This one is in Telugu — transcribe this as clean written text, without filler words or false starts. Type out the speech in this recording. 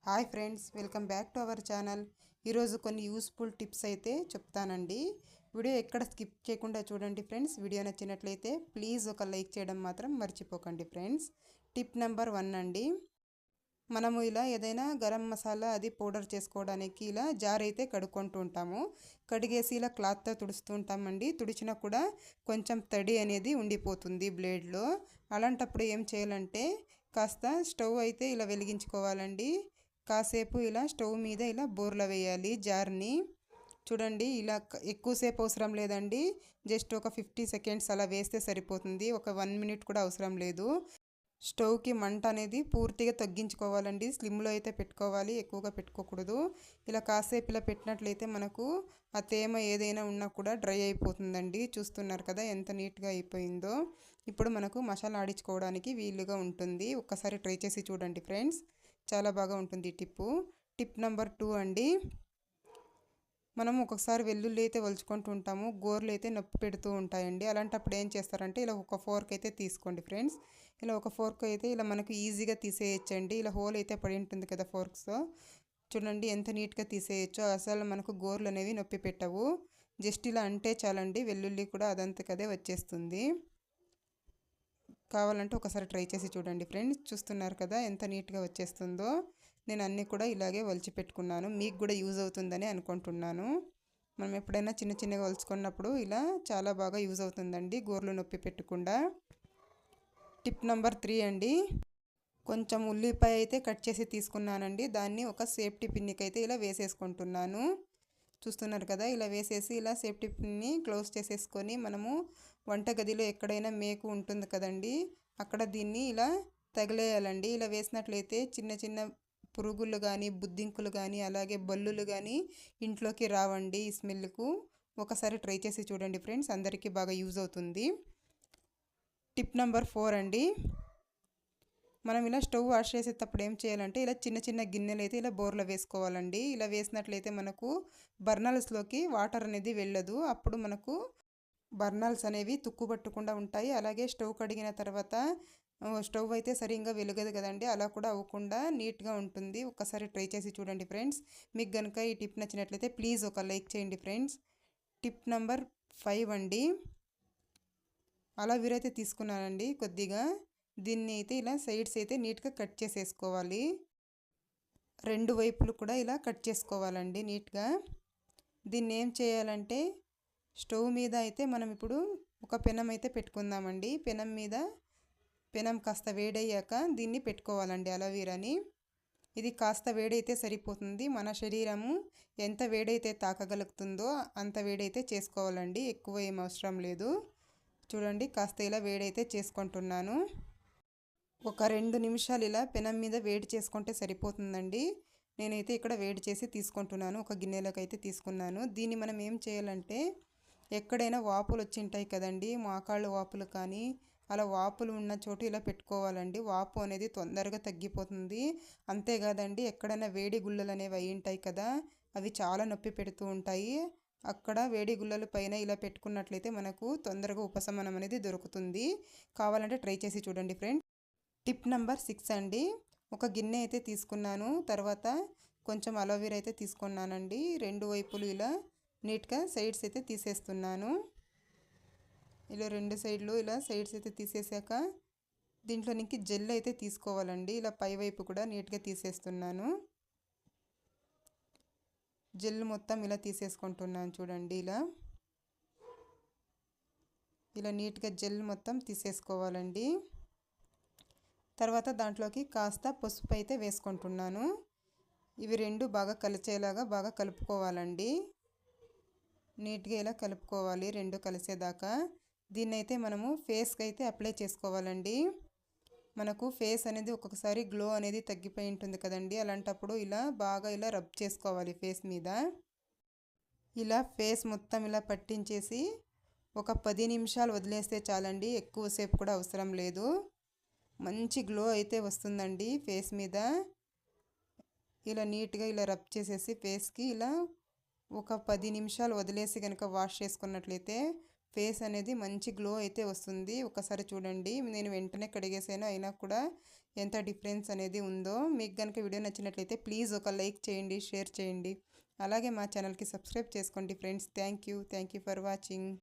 Hi friends, welcome back to our channel. ఈరోజు కొన్ని యూస్ఫుల్ టిప్స్ అయితే చెప్తానండి. వీడియో ఎక్కడ స్కిప్ చేయకుండా చూడండి ఫ్రెండ్స్. వీడియో నచ్చినట్లయితే ప్లీజ్ ఒక లైక్ చేయడం మాత్రం మర్చిపోకండి ఫ్రెండ్స్. టిప్ నెంబర్ 1 అండి. మనము ఇలా ఏదైనా గరం మసాలా అది పౌడర్ చేసుకోవడానికి ఇలా జార్ అయితే కడుక్కుంటూ ఉంటాము. కడిగేసి ఇలా క్లాత్తో తుడుస్తూ ఉంటామండి. తుడిచినా కూడా కొంచెం తడి అనేది ఉండిపోతుంది బ్లేడ్లో. అలాంటప్పుడు ఏం చేయాలంటే కాస్త స్టవ్ అయితే ఇలా వెలిగించుకోవాలండి. కాసేపు ఇలా స్టవ్ మీద ఇలా బోర్ల వేయాలి జార్ని. చూడండి, ఇలా ఎక్కువసేపు అవసరం లేదండి. జస్ట్ ఒక 50 సెకండ్స్ అలా వేస్తే సరిపోతుంది. ఒక 1 మినిట్ కూడా అవసరం లేదు. స్టవ్కి మంట అనేది పూర్తిగా తగ్గించుకోవాలండి. స్లిమ్లో అయితే పెట్టుకోవాలి, ఎక్కువగా పెట్టుకోకూడదు. ఇలా కాసేపు ఇలా పెట్టినట్లయితే మనకు ఆ తేమ ఏదైనా ఉన్నా కూడా డ్రై అయిపోతుందండి. చూస్తున్నారు కదా ఎంత నీట్గా అయిపోయిందో. ఇప్పుడు మనకు మసాలా ఆడించుకోవడానికి వీలుగా ఉంటుంది. ఒక్కసారి ట్రై చేసి చూడండి ఫ్రెండ్స్, చాలా బాగా ఉంటుంది టిప్పు. టిప్ నెంబర్ 2 అండి. మనం ఒక్కొక్కసారి వెల్లుల్లి అయితే వలుచుకుంటూ ఉంటాము, గోర్లు అయితే నొప్పి పెడుతూ ఉంటాయండి. అలాంటప్పుడు ఏం చేస్తారంటే ఇలా ఒక ఫోర్క్ అయితే తీసుకోండి ఫ్రెండ్స్. ఇలా ఒక ఫోర్క్ అయితే ఇలా మనకు ఈజీగా తీసేయచ్చండి. ఇలా హోల్ అయితే పడి ఉంటుంది కదా ఫోర్క్స్. చూడండి ఎంత నీట్గా తీసేయచ్చో. అసలు మనకు గోర్లు అనేవి నొప్పి పెట్టవు. జస్ట్ ఇలా అంటే చాలండి, వెల్లుల్లి కూడా అదంతకదే వచ్చేస్తుంది. కావాలంటే ఒకసారి ట్రై చేసి చూడండి ఫ్రెండ్స్. చూస్తున్నారు కదా ఎంత నీట్గా వచ్చేస్తుందో. నేను అన్నీ కూడా ఇలాగే వలిచి పెట్టుకున్నాను. మీకు కూడా యూజ్ అవుతుందని అనుకుంటున్నాను. మనం ఎప్పుడైనా చిన్న చిన్నగా వలుచుకున్నప్పుడు ఇలా చాలా బాగా యూజ్ అవుతుందండి, గోర్లు నొప్పి పెట్టకుండా. టిప్ నెంబర్ 3 అండి. కొంచెం ఉల్లిపాయ అయితే కట్ చేసి తీసుకున్నానండి. దాన్ని ఒక సేఫ్టీ పిన్నికి అయితే ఇలా వేసేసుకుంటున్నాను. చూస్తున్నారు కదా, ఇలా వేసేసి ఇలా సేఫ్టీ పిన్ని క్లోజ్ చేసేసుకొని మనము వంటగదిలో ఎక్కడైనా మేకు ఉంటుంది కదండి, అక్కడ దీన్ని ఇలా తగిలేయాలండి. ఇలా వేసినట్లయితే చిన్న చిన్న పురుగులు కానీ బుద్ధింకులు కానీ అలాగే బల్లులు కానీ ఇంట్లోకి రావండి ఈ స్మెల్కు. ఒకసారి ట్రై చేసి చూడండి ఫ్రెండ్స్, అందరికీ బాగా యూజ్ అవుతుంది. టిప్ నెంబర్ 4 అండి. మనం ఇలా స్టవ్ వాష్ చేసేటప్పుడు ఏం చేయాలంటే ఇలా చిన్న చిన్న గిన్నెలు అయితే ఇలా బోర్లో వేసుకోవాలండి. ఇలా వేసినట్లయితే మనకు బర్నల్స్లోకి వాటర్ అనేది వెళ్ళదు. అప్పుడు మనకు బర్నల్స్ అనేవి తుక్కు పట్టకుండా ఉంటాయి. అలాగే స్టవ్ కడిగిన తర్వాత స్టవ్ అయితే సరిగ్గా వెలగదు కదండి, అలా కూడా అవ్వకుండా నీట్గా ఉంటుంది. ఒక్కసారి ట్రై చేసి చూడండి ఫ్రెండ్స్. మీకు కనుక ఈ టిప్ నచ్చినట్లయితే ప్లీజ్ ఒక లైక్ చేయండి ఫ్రెండ్స్. టిప్ నెంబర్ 5 అండి. అలోవెరా అయితే తీసుకున్నానండి కొద్దిగా. దీన్ని అయితే ఇలా సైడ్స్ అయితే నీట్గా కట్ చేసేసుకోవాలి. రెండు వైపులు కూడా ఇలా కట్ చేసుకోవాలండి నీట్గా. దీన్ని ఏం చేయాలంటే స్టవ్ మీద అయితే మనం ఇప్పుడు ఒక పెనం అయితే పెట్టుకుందామండి. పెనం కాస్త వేడయ్యాక దీన్ని పెట్టుకోవాలండి అలోవెరాని. ఇది కాస్త వేడైతే సరిపోతుంది. మన శరీరము ఎంత వేడైతే తాకగలుగుతుందో అంత వేడైతే చేసుకోవాలండి, ఎక్కువ ఏం అవసరం లేదు. చూడండి, కాస్త ఇలా వేడైతే చేసుకుంటున్నాను. ఒక 2 నిమిషాలు ఇలా పెనం మీద వేడి చేసుకుంటే సరిపోతుందండి. నేనైతే ఇక్కడ వేడి చేసి తీసుకుంటున్నాను, ఒక గిన్నెలోకి అయితే తీసుకున్నాను. దీన్ని మనం ఏం చేయాలంటే ఎక్కడైనా వాపులు వచ్చి ఉంటాయి కదండి, మోకాళ్ళు వాపులు కానీ అలా వాపులు ఉన్న చోటు ఇలా పెట్టుకోవాలండి. వాపు అనేది తొందరగా తగ్గిపోతుంది. అంతేకాదండి, ఎక్కడైనా వేడి గుల్లలు అనేవి అయి ఉంటాయి కదా, అవి చాలా నొప్పి పెడుతూ ఉంటాయి. అక్కడ వేడి గుల్లల పైన ఇలా పెట్టుకున్నట్లయితే మనకు తొందరగా ఉపశమనం అనేది దొరుకుతుంది. కావాలంటే ట్రై చేసి చూడండి ఫ్రెండ్స్. టిప్ నెంబర్ 6 అండి. ఒక గిన్నె అయితే తీసుకున్నాను. తర్వాత కొంచెం అలోవెరా అయితే తీసుకున్నానండి. రెండు వైపులు ఇలా నీట్గా సైడ్స్ అయితే తీసేస్తున్నాను. ఇలా రెండు సైడ్లు ఇలా సైడ్స్ అయితే తీసేసాక దీంట్లోనికి జెల్ అయితే తీసుకోవాలండి. ఇలా పై వైపు కూడా నీట్గా తీసేస్తున్నాను. జెల్ మొత్తం ఇలా తీసేసుకుంటున్నాను. చూడండి, ఇలా నీట్గా జెల్ మొత్తం తీసేసుకోవాలండి. తర్వాత దాంట్లోకి కాస్త పసుపు అయితే వేసుకుంటున్నాను. ఇవి రెండు బాగా కలిసేలాగా బాగా కలుపుకోవాలండి. నీట్గా ఇలా కలుపుకోవాలి రెండు కలిసేదాకా. దీన్నైతే మనము ఫేస్కి అయితే అప్లై చేసుకోవాలండి. మనకు ఫేస్ అనేది ఒక్కొక్కసారి గ్లో అనేది తగ్గిపోయి ఉంటుంది కదండి, అలాంటప్పుడు ఇలా బాగా ఇలా రబ్ చేసుకోవాలి ఫేస్ మీద. ఇలా ఫేస్ మొత్తం ఇలా పట్టించేసి ఒక 10 నిమిషాలు వదిలేస్తే చాలండి, ఎక్కువసేపు కూడా అవసరం లేదు. మంచి గ్లో అయితే వస్తుందండి ఫేస్ మీద. ఇలా నీట్గా ఇలా రబ్ చేసేసి ఫేస్కి ఇలా ఒక 10 నిమిషాలు వదిలేసి కనుక వాష్ చేసుకున్నట్లయితే ఫేస్ అనేది మంచి గ్లో అయితే వస్తుంది. ఒకసారి చూడండి, నేను వెంటనే కడిగేసాను, అయినా కూడా ఎంత డిఫరెన్స్ అనేది ఉందో. మీకు కనుక వీడియో నచ్చినట్లయితే ప్లీజ్ ఒక లైక్ చేయండి, షేర్ చేయండి, అలాగే మా ఛానల్కి సబ్స్క్రైబ్ చేసుకోండి friends. Thank you for watching.